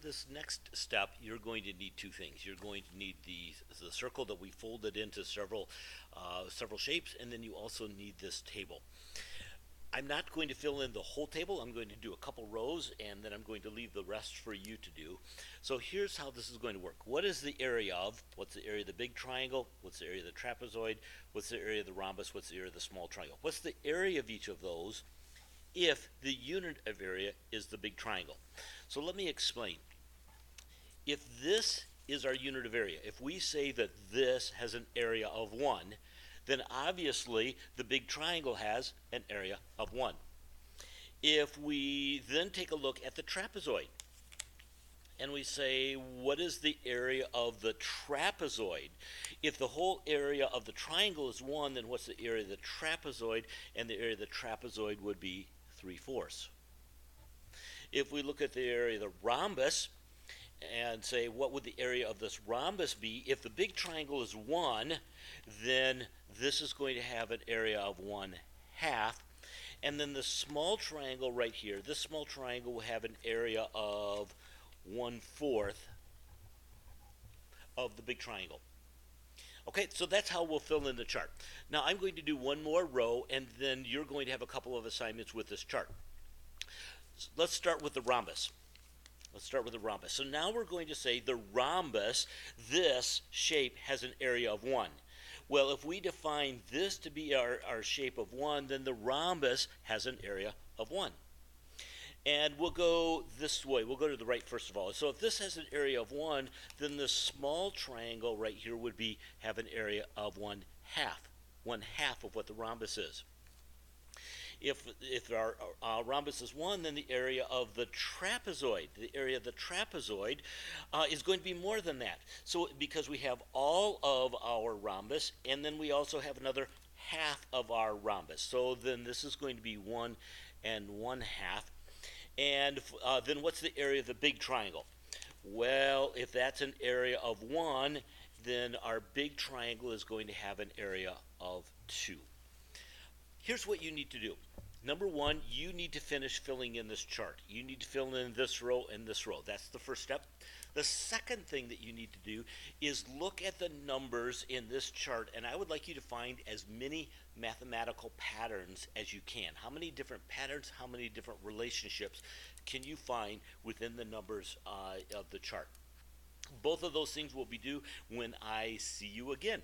this next step, you're going to need two things. You're going to need the circle that we folded into several shapes, and then you also need this table. I'm not going to fill in the whole table. I'm going to do a couple rows, and then I'm going to leave the rest for you to do. So here's how this is going to work. What is the area of? What's the area of the big triangle? What's the area of the trapezoid? What's the area of the rhombus? What's the area of the small triangle? What's the area of each of those if the unit of area is the big triangle? So let me explain. If this is our unit of area, if we say that this has an area of 1, then obviously the big triangle has an area of 1. If we then take a look at the trapezoid and we say, what is the area of the trapezoid? If the whole area of the triangle is 1, then what's the area of the trapezoid? And the area of the trapezoid would be 3/4. If we look at the area of the rhombus and say, what would the area of this rhombus be? If the big triangle is 1, then this is going to have an area of 1/2. And then the small triangle right here, this small triangle will have an area of 1/4 of the big triangle. Okay, so that's how we'll fill in the chart. Now I'm going to do one more row, and then you're going to have a couple of assignments with this chart. So let's start with the rhombus. So now we're going to say the rhombus, this shape has an area of 1. Well, if we define this to be our shape of 1, then the rhombus has an area of 1. And we'll go this way. We'll go to the right first of all. So if this has an area of 1, then the small triangle right here would have an area of 1/2. 1/2 of what the rhombus is. If our rhombus is 1, then the area of the trapezoid, is going to be more than that. So because we have all of our rhombus, and then we also have another half of our rhombus. So then this is going to be 1 and 1/2. And then what's the area of the big triangle? Well, if that's an area of 1, then our big triangle is going to have an area of 2. Here's what you need to do. Number one, you need to finish filling in this chart. You need to fill in this row and this row. That's the first step. The second thing that you need to do is look at the numbers in this chart, and I would like you to find as many mathematical patterns as you can. How many different patterns, how many different relationships can you find within the numbers of the chart? Both of those things will be due when I see you again.